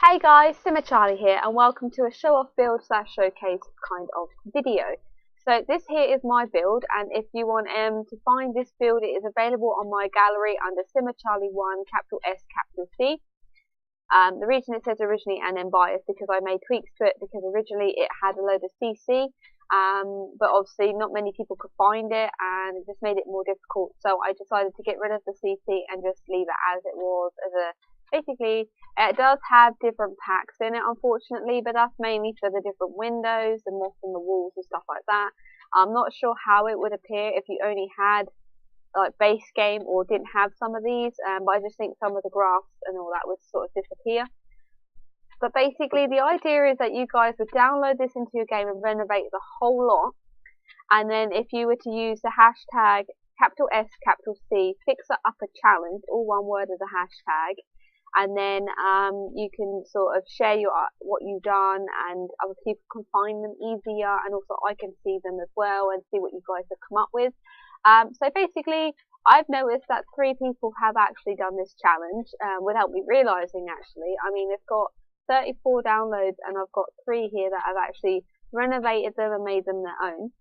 Hey guys, Charlie here and welcome to a show off build slash showcase kind of video. So this here is my build, and if you want to find this build, it is available on my gallery under Charlie1 capital S capital C. The reason it says originally and then bias because I made tweaks to it because originally it had a load of CC, but obviously not many people could find it and it just made it more difficult. So I decided to get rid of the CC and just leave it as it was as a basically. It does have different packs in it, unfortunately, but that's mainly for the different windows, the moss on the walls and stuff like that. I'm not sure how it would appear if you only had like base game or didn't have some of these, but I just think some of the graphs and all that would sort of disappear. But basically the idea is that you guys would download this into your game and renovate the whole lot, and then if you were to use the hashtag capital S capital C FixerUpper challenge, all one word as a hashtag, and then you can sort of share what you've done, and other people can find them easier, and also I can see them as well and see what you guys have come up with. So basically I've noticed that 3 people have actually done this challenge without me realising actually. I mean, it's got 34 downloads and I've got 3 here that have actually renovated them and made them their own.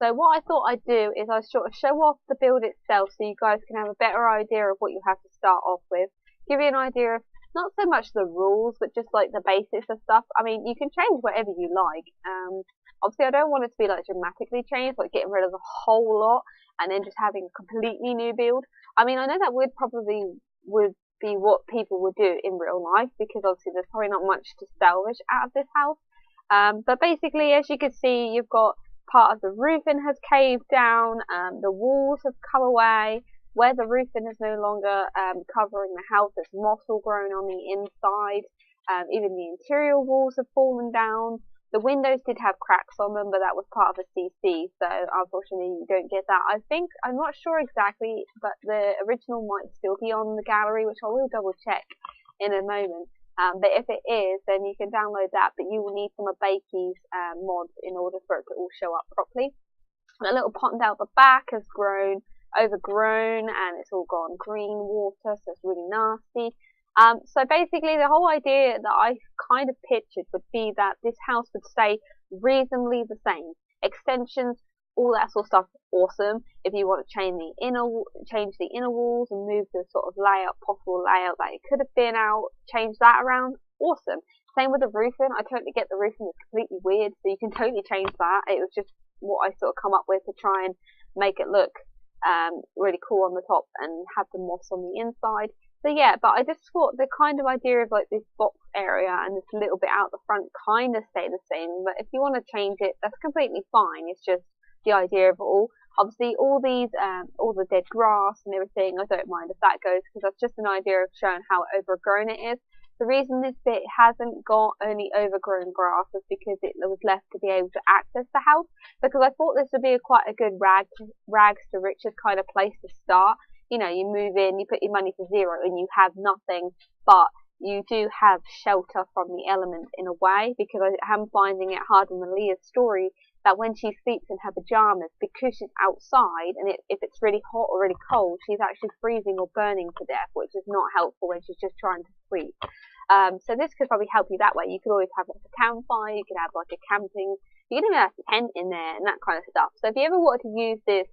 So what I thought I'd do is I sort of show off the build itself so you guys can have a better idea of what you have to start off with. Give you an idea of not so much the rules, but just like the basics of stuff. I mean, you can change whatever you like. Obviously, I don't want it to be like dramatically changed, like getting rid of the whole lot and then just having a completely new build. I mean, I know that would be what people would do in real life, because obviously there's probably not much to salvage out of this house. But basically, as you can see, you've got part of the roofing has caved down, the walls have come away. Where the roofing is no longer covering the house, there's moss all grown on the inside. Even the interior walls have fallen down. The windows did have cracks on them, but that was part of a CC, so unfortunately you don't get that. I'm not sure exactly, but the original might still be on the gallery, which I will double check in a moment. But if it is, then you can download that, but you will need some of Bakey's mods in order for it to all show up properly. And a little pond out the back has grown overgrown and it's all gone green water, so it's really nasty. So basically the whole idea that I kind of pictured would be that this house would stay reasonably the same. Extensions, all that sort of stuff, awesome. If you want to change the inner walls and move the sort of possible layout that it could have been out, change that around, awesome. Same with the roofing. I totally get the roofing is completely weird, so you can totally change that. It was just what I sort of come up with to try and make it look really cool on the top and have the moss on the inside. So yeah, but I just thought the kind of idea of like this box area and this little bit out the front kind of stay the same, but if you want to change it, that's completely fine. It's just the idea of it all. Obviously all these all the dead grass and everything, I don't mind if that goes, because that's just an idea of showing how overgrown it is. The reason this bit hasn't got only overgrown grass is because it was left to be able to access the house, because I thought this would be quite a good rags to riches kind of place to start. You know, you move in, you put your money to zero and you have nothing, but you do have shelter from the elements in a way, because I am finding it hard in Malia's story that when she sleeps in her pajamas, because she's outside and if it's really hot or really cold, she's actually freezing or burning to death, which is not helpful when she's just trying to sleep. So this could probably help you that way. You could always have like a campfire, you could have like a camping, you can even have a tent in there and that kind of stuff. So if you ever wanted to use this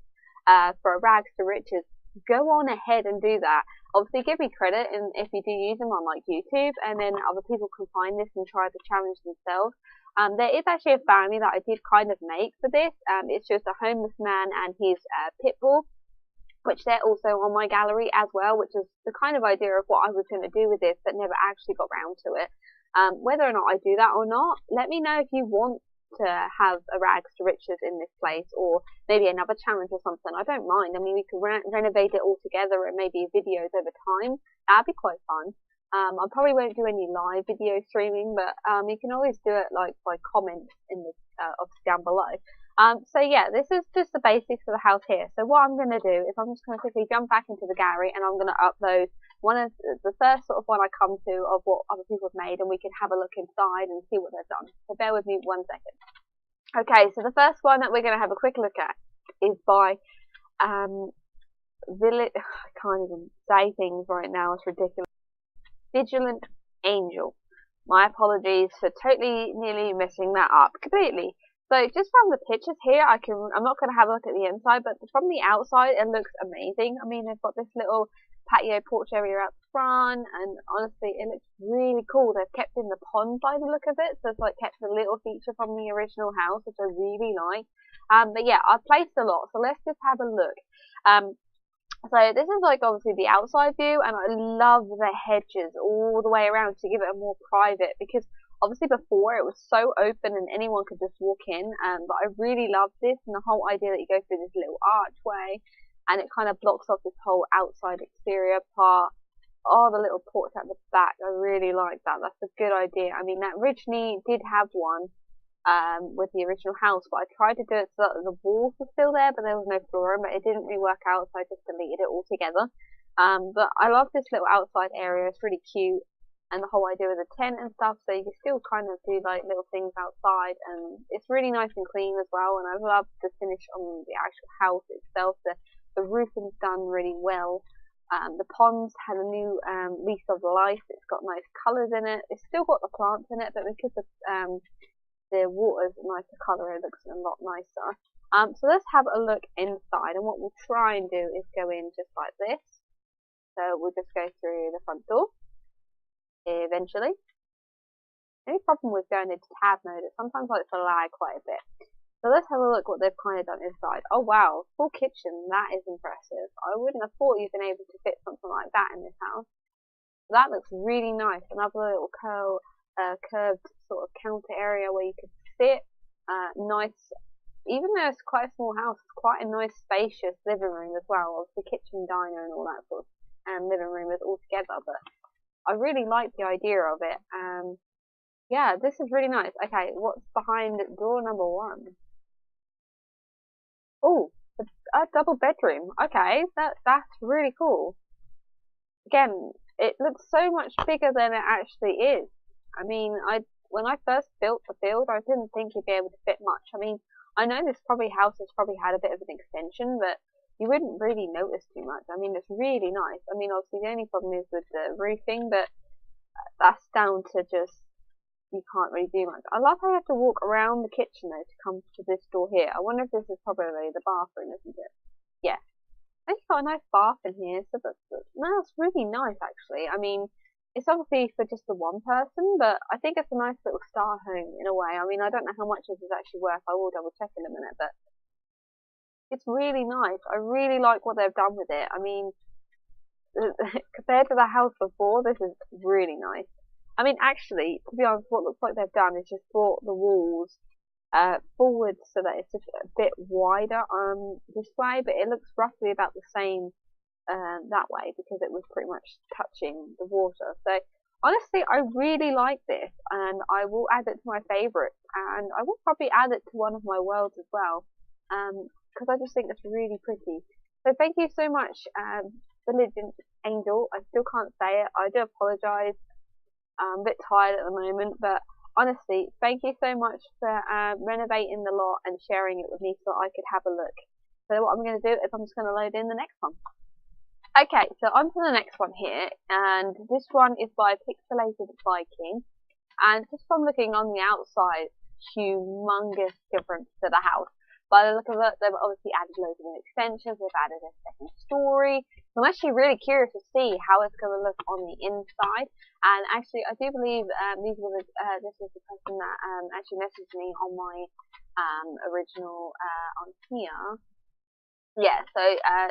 for a rags to riches, go on ahead and do that. Obviously give me credit and if you do use them on like YouTube, and then other people can find this and try the challenge themselves. There is actually a family that I did kind of make for this. It's just a homeless man and his pit bull, which they're also on my gallery as well, which is the kind of idea of what I was going to do with this, but never actually got round to it. Whether or not I do that or not, let me know if you want to have a rags to riches in this place, or maybe another challenge or something. I don't mind. I mean, we could renovate it all together and maybe videos over time. That'd be quite fun. I probably won't do any live video streaming, but you can always do it like by comments in the obviously down below. So yeah, this is just the basics of the house here. So what I'm going to do is I'm just going to quickly jump back into the gallery and I'm going to upload one of the first sort of one I come to of what other people have made, and we can have a look inside and see what they've done. So bear with me 1 second. Okay, so the first one that we're going to have a quick look at is by I can't even say things right now, it's ridiculous. Vigilant Angel. My apologies for totally nearly messing that up completely. So just from the pictures here, I'm not going to have a look at the inside, but from the outside it looks amazing. I mean, they've got this little patio porch area out front, and honestly it looks really cool. They've kept in the pond by the look of it, so it's like kept a little feature from the original house, which I really like. But yeah, I've placed a lot, so let's just have a look. So this is like obviously the outside view, and I love the hedges all the way around to give it a more private, because obviously before it was so open and anyone could just walk in, but I really love this, and the whole idea that you go through this little archway and it kind of blocks off this whole outside exterior part. Oh, the little porch at the back, I really like that. That's a good idea. I mean, that originally did have one with the original house, but I tried to do it so that the walls were still there, but there was no flooring, but it didn't really work out, so I just deleted it altogether. But I love this little outside area. It's really cute, and the whole idea with the tent and stuff, so you can still kind of do like little things outside, and it's really nice and clean as well. And I love the finish on the actual house itself. The roofing's done really well. The ponds had a new lease of life. It's got nice colours in it. It's still got the plants in it, but because the water's a nicer colour, it looks a lot nicer. So let's have a look inside, and what we'll try and do is go in just like this. So we'll just go through the front door eventually. The only problem with going into tab mode is sometimes I like to lag quite a bit. So let's have a look what they've kind of done inside. Oh wow, full kitchen, that is impressive. I wouldn't have thought you've been able to fit something like that in this house. That looks really nice. Another little curved sort of counter area where you could sit. Nice, even though it's quite a small house, it's quite a nice spacious living room as well. Obviously kitchen, diner and all that sort of, and living room is all together, but I really like the idea of it. Yeah, this is really nice. Okay, what's behind door number 1? Oh, a double bedroom. Okay, that's really cool. Again, it looks so much bigger than it actually is. I mean, when I first built the build, I didn't think you'd be able to fit much. I mean, I know this house has probably had a bit of an extension, but you wouldn't really notice too much. I mean, it's really nice. I mean, obviously the only problem is with the roofing, but that's down to just you can't really do much. I love how you have to walk around the kitchen though to come to this door here. I wonder if this is probably the bathroom, isn't it? Yeah. I think you've got a nice bath in here, so that's really nice actually. I mean, it's obviously for just the one person, but I think it's a nice little star home in a way. I mean, I don't know how much this is actually worth. I will double check in a minute, but it's really nice. I really like what they've done with it. I mean, compared to the house before, this is really nice. I mean, actually, to be honest, what looks like they've done is just brought the walls forward so that it's just a bit wider this way, but it looks roughly about the same that way because it was pretty much touching the water. So honestly, I really like this, and I will add it to my favourites, and I will probably add it to one of my worlds as well, because I just think it's really pretty. So thank you so much, Religion Angel. I still can't say it. I do apologise. I'm a bit tired at the moment, but honestly, thank you so much for renovating the lot and sharing it with me so I could have a look. So what I'm going to do is I'm just going to load in the next one. Okay, so on to the next one here, and this one is by Pixelated Viking, and just from looking on the outside, humongous difference to the house. By the look of it, they've obviously added loads of new extensions, they've added a second story. So I'm actually really curious to see how it's going to look on the inside. And actually, I do believe this is the person that actually messaged me on my original on here. Yeah, so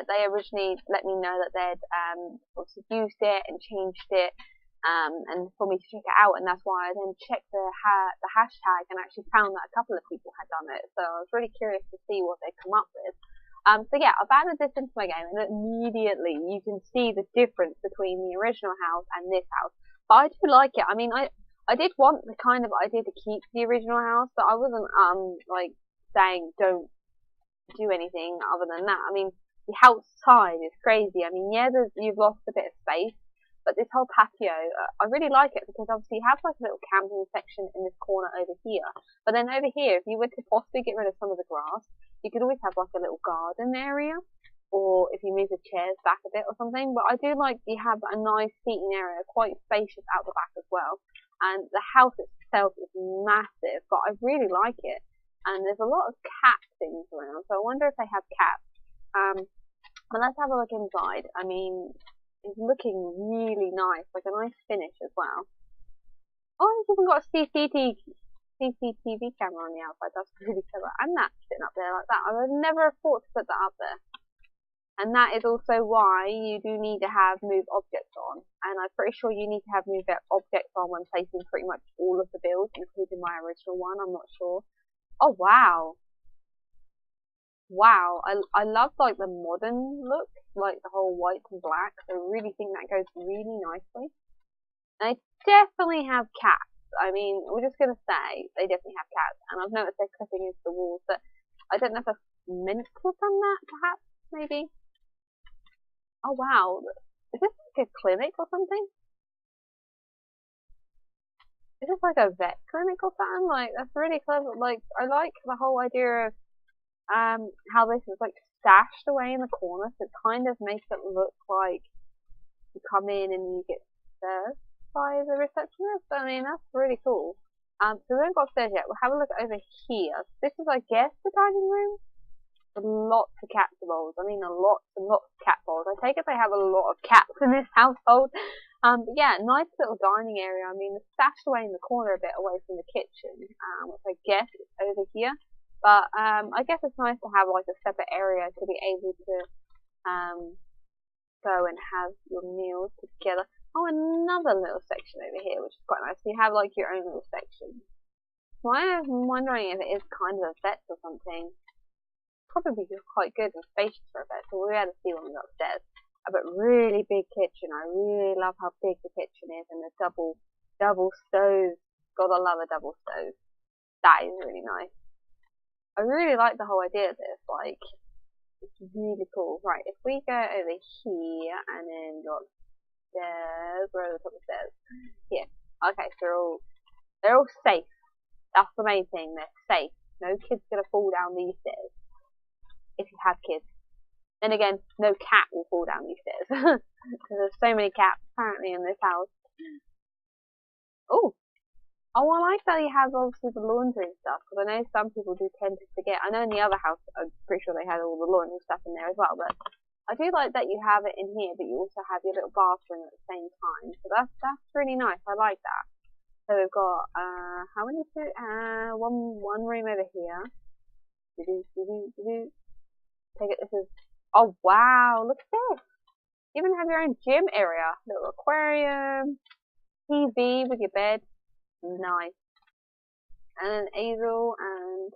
they originally let me know that they'd obviously used it and changed it, and for me to check it out, and that's why I then checked the hashtag and actually found that a couple of people had done it. So I was really curious to see what they'd come up with. So yeah, I've added this into my game, and immediately you can see the difference between the original house and this house. But I do like it. I mean, I did want the kind of idea to keep the original house, but I wasn't like saying don't do anything other than that. I mean, the outside is crazy. I mean, yeah, you've lost a bit of space, but this whole patio, I really like it because obviously you have like a little camping section in this corner over here. But then over here, if you were to possibly get rid of some of the grass, you could always have like a little garden area, or if you move the chairs back a bit or something. But I do like you have a nice seating area, quite spacious out the back as well. and the house itself is massive, but I really like it. And there's a lot of cat things around, so I wonder if they have cats. But let's have a look inside. I mean, it's looking really nice, like a nice finish as well. Oh, it's even got a CCTV camera on the outside. That's really clever. And that's sitting up there like that. I would never have thought to put that up there. And that is also why you do need to have move objects on. And I'm pretty sure you need to have move objects on when placing pretty much all of the builds, including my original one. I'm not sure. Oh, wow. Wow. I love like the modern look, like the whole white and black. I really think that goes really nicely. And they definitely have cats. I mean, we're just going to say they definitely have cats. And I've noticed they're clipping into the walls, but I don't know if that's meant to have done that, perhaps, maybe. Oh wow, is this like a clinic or something? Is this like a vet clinic or something? Like, that's really clever. Like, I like the whole idea of how this is like stashed away in the corner, so it kind of makes it look like you come in and you get served by the receptionist. I mean, that's really cool. So we haven't got upstairs yet. We'll have a look over here. This is, I guess, the dining room. Lots of cat bowls. I mean, lots and lots of cat bowls. I take it they have a lot of cats in this household. But yeah, nice little dining area. I mean, it's stashed away in the corner a bit away from the kitchen, which I guess is over here. But I guess it's nice to have like a separate area to be able to go and have your meals together. Oh, another little section over here, which is quite nice. So you have like your own little section. So I'm wondering if it is kind of a vet or something. Probably quite good and spacious for a bit, so we'll be able to see when we go upstairs. But really big kitchen. I really love how big the kitchen is, and the double stove. Gotta love a double stove. That is really nice. I really like the whole idea of this. Like, it's really cool. Right, if we go over here and then go upstairs, where are the top of the stairs? Here. Okay, so they're all safe. That's the main thing. They're safe. No kid's gonna fall down these stairs. If you have kids. Then again, no cat will fall down these stairs. Because there's so many cats apparently in this house. Oh, I like that you have obviously the laundry and stuff, because I know some people do tend to forget. I know in the other house, I'm pretty sure they had all the laundry stuff in there as well, but I do like that you have it in here, but you also have your little bathroom at the same time. So that's really nice. I like that. So we've got how many? One room over here. Take it. This is. Oh wow! Look at this. You even have your own gym area, little aquarium, TV with your bed. Nice. And an easel, and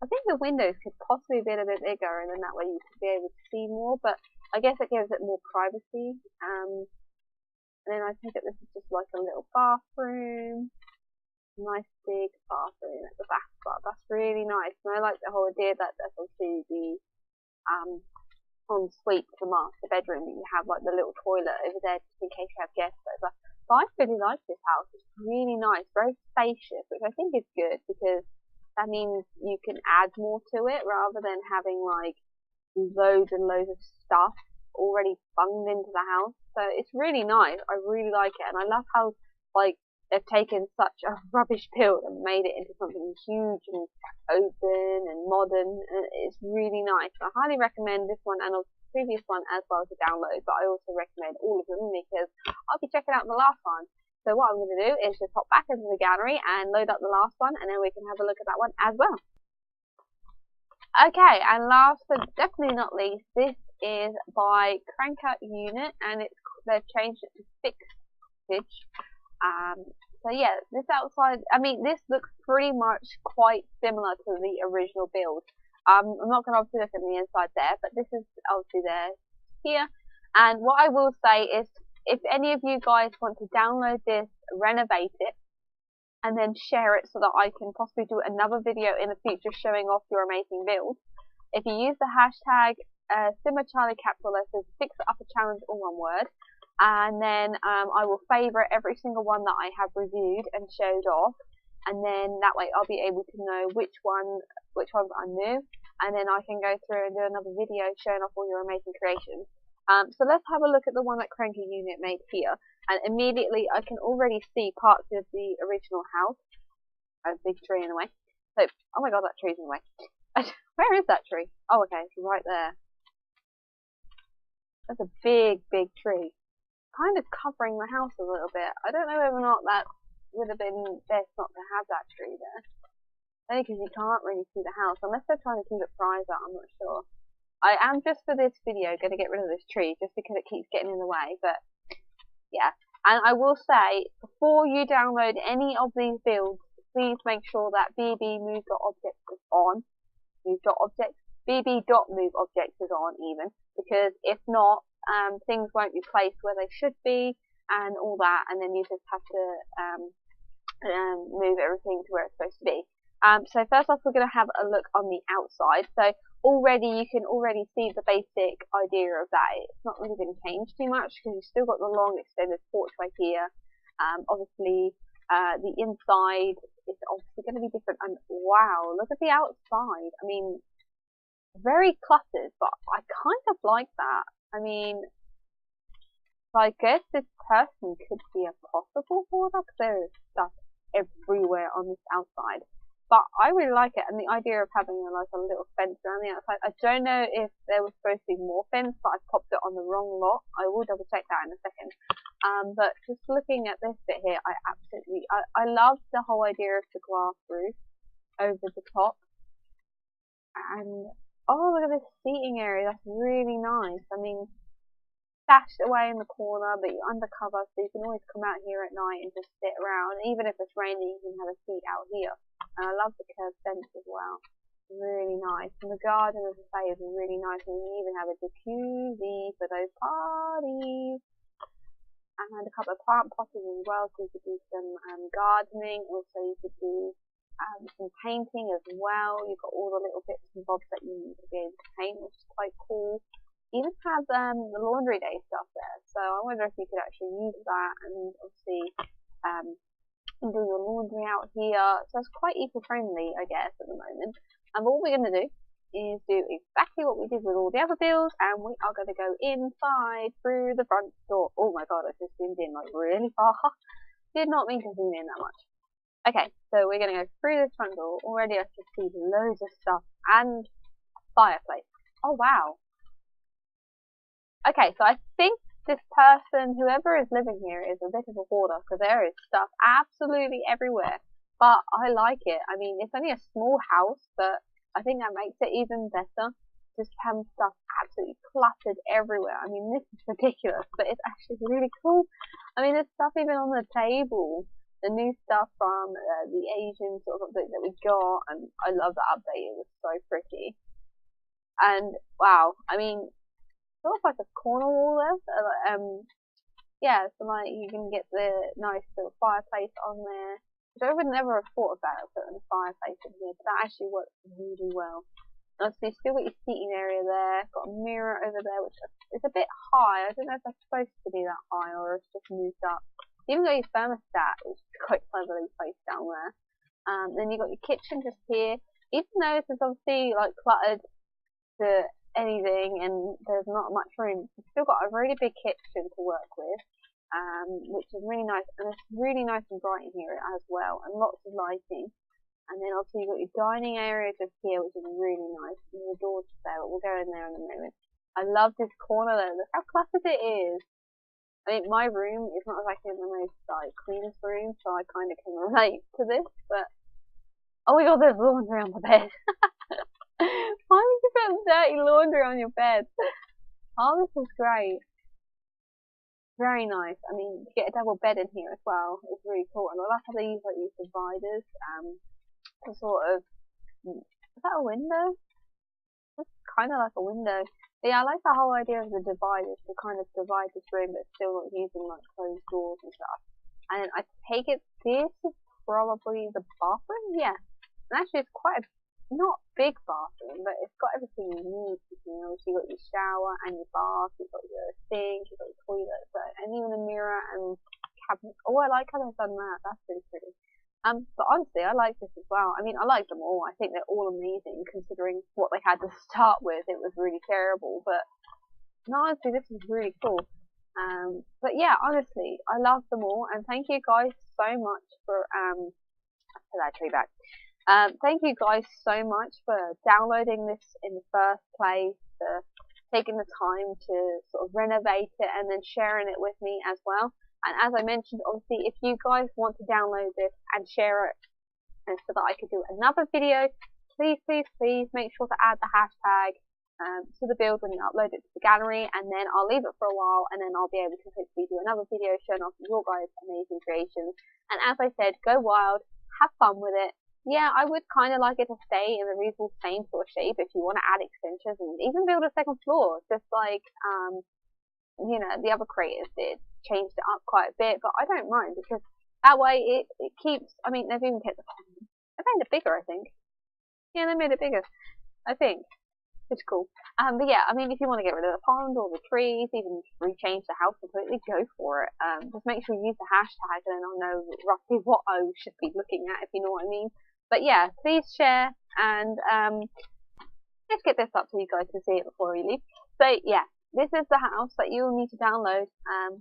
I think the windows could possibly be a bit bigger, and then that way you could be able to see more. But I guess it gives it more privacy. And then I think that this is just like a little bathroom. Nice big bathroom at the back, but that's really nice. And I like the whole idea that that's obviously the ensuite, the master bedroom, that you have like the little toilet over there just in case you have guests over. But I really like this house. It's really nice, very spacious, which I think is good because that means you can add more to it rather than having like loads and loads of stuff already bunged into the house. So it's really nice. I really like it, and I love how like they've taken such a rubbish build and made it into something huge and open and modern, and it's really nice. I highly recommend this one and the previous one as well to download, but I also recommend all of them because I'll be checking out the last one. So what I'm going to do is just hop back into the gallery and load up the last one, and then we can have a look at that one as well. Okay, and last but definitely not least, this is by Cranker Unit, and they've changed it to Fixer. So yeah, this outside, I mean, this looks pretty much quite similar to the original build. I'm not going to obviously look at the inside there, but this is obviously there here. And what I will say is, if any of you guys want to download this, renovate it, and then share it so that I can possibly do another video in the future showing off your amazing build, if you use the hashtag #SimmerCharlieCapital FixerUpper challenge, all one word, and then I will favourite every single one that I have reviewed and showed off, and then that way I'll be able to know which ones are new, and then I can go through and do another video showing off all your amazing creations. So let's have a look at the one that Cranky Unit made here, and immediately I can already see parts of the original house. A big tree in the way. So, oh my god, that tree's in the way. Where is that tree? Oh, okay, it's right there. That's a big, big tree. Kind of covering the house a little bit. I don't know whether or not that would have been best not to have that tree there. Only because you can't really see the house. Unless they're trying to keep it private, I'm not sure. I am just for this video going to get rid of this tree just because it keeps getting in the way. But yeah. And I will say, before you download any of these builds, please make sure that bb.move.objects is on. Move.objects. bb.moveObjects is on even. Because if not, things won't be placed where they should be and all that, and then you just have to move everything to where it's supposed to be. So first off, we're going to have a look on the outside. So already you can already see the basic idea of that. It's not really been changed too much because you've still got the long extended porchway here. Obviously, the inside is obviously going to be different. And wow, look at the outside. I mean, very cluttered, but I kind of like that. I mean, so I guess this person could be a possible hoarder because there is stuff everywhere on this outside. But I really like it, and the idea of having like a little fence around the outside. I don't know if there was supposed to be more fence, but I popped it on the wrong lot. I will double check that in a second. But just looking at this bit here, I love the whole idea of the glass roof over the top. And oh, look at this seating area. That's really nice. I mean, stashed away in the corner, but you're undercover, so you can always come out here at night and just sit around. Even if it's raining, you can have a seat out here. And I love the curved fence as well. Really nice. And the garden, as I say, is really nice. And you even have a jacuzzi for those parties. And a couple of plant potters as well, so you could do some gardening. Also, you could do some painting as well. You've got all the little bits and bobs that you need to be able to paint, which is quite cool. Even have the laundry day stuff there, so I wonder if you could actually use that and obviously do your laundry out here. So it's quite eco-friendly, I guess, at the moment. And what we're going to do is do exactly what we did with all the other builds, and we are going to go inside through the front door. Oh my god, I just zoomed in like really far. Did not mean to zoom in that much. Okay, so we're going to go through this front door. Already I can see loads of stuff and a fireplace. Oh wow. Okay, so I think this person, whoever is living here, is a bit of a hoarder because there is stuff absolutely everywhere. But I like it. I mean, it's only a small house, but I think that makes it even better. Just having stuff absolutely cluttered everywhere. I mean, this is ridiculous, but it's actually really cool. I mean, there's stuff even on the table. The new stuff from the Asian sort of book that we got, and I love the update. It was so pretty. And wow, I mean, sort of like a corner wall there. Yeah, so like you can get the nice little fireplace on there. Which I would never have thought about putting a fireplace in here, but that actually works really well. And obviously, still got your seating area there. Got a mirror over there, which is a bit high. I don't know if that's supposed to be that high or it's just moved up. You even got your thermostat, which is quite cleverly placed down there. Then you got your kitchen just here. Even though this is obviously like cluttered to anything and there's not much room, you've still got a really big kitchen to work with, which is really nice, and it's really nice and bright in here as well, and lots of lighting. And then also you've got your dining area just here, which is really nice, and the door's there, but we'll go in there in a moment. I love this corner though, look how cluttered it is. I mean, my room is not exactly the most like cleanest room, so I kind of can relate to this, but oh my god, there's laundry on the bed. Why would you put dirty laundry on your bed? Oh, this is great. Very nice. I mean, you get a double bed in here as well. It's really cool. And I like how they use like these dividers to sort of. Is that a window? It's kind of like a window. But yeah, I like the whole idea of the dividers to kind of divide this room, but still not using like closed doors and stuff. And I take it this is probably the bathroom. Yeah, and actually it's quite a not big bathroom, but it's got everything you need. You know, so you got your shower and your bath, you've got your sink, you've got your toilet, so, and even a mirror and cabinet. Oh, I like how they've done that. That's really pretty. But honestly, I like this as well. I mean, I like them all. I think they're all amazing, considering what they had to start with. It was really terrible, but No, honestly, this is really cool. But yeah, honestly, I love them all, and thank you guys so much for put that tree back. Thank you guys so much for downloading this in the first place, for taking the time to sort of renovate it and then sharing it with me as well. And as I mentioned, obviously, if you guys want to download this and share it, and so that I could do another video, please make sure to add the hashtag to the build when you upload it to the gallery, and then I'll leave it for a while, and then I'll be able to hopefully do another video showing off your guys' amazing creations. And as I said, go wild, have fun with it. Yeah, I would kind of like it to stay in the reasonable same sort of shape if you want to add extensions and even build a second floor, just like the other creators did, changed it up quite a bit, but I don't mind because that way it keeps, I mean, they've even kept they made it bigger, I think. Yeah, they made it bigger, I think. It's cool. But yeah, I mean, if you want to get rid of the pond or the trees, even rechange the house completely, go for it. Just make sure you use the hashtag and then I'll know roughly what I should be looking at, if you know what I mean. But yeah, please share and let's get this up so you guys can see it before we leave. So yeah, this is the house that you'll need to download.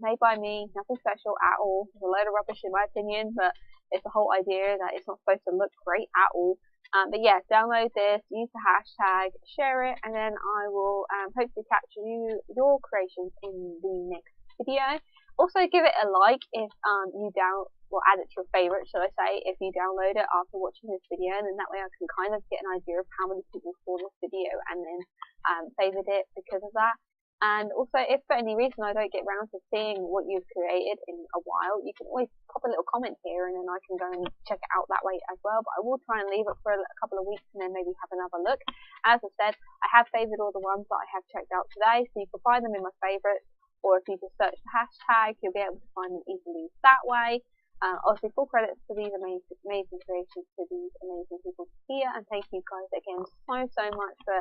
Made by me, nothing special at all. It's a load of rubbish in my opinion, but it's the whole idea that it's not supposed to look great at all. But yeah, download this, use the hashtag, share it, and then I will hopefully capture your creations in the next video. Also, give it a like if you add it to your favourite, shall I say, if you download it after watching this video, and then that way I can kind of get an idea of how many people saw this video and then favoured it because of that. And also, if for any reason I don't get round to seeing what you've created in a while, you can always pop a little comment here and then I can go and check it out that way as well. But I will try and leave it for a couple of weeks and then maybe have another look. As I said, I have favoured all the ones that I have checked out today, so you can find them in my favourites, or if you just search the hashtag, you'll be able to find them easily that way. Obviously, full credits to these amazing creations, to these amazing people here, and thank you guys again so much for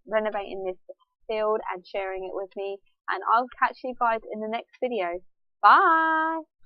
renovating this field and sharing it with me, and I'll catch you guys in the next video. Bye!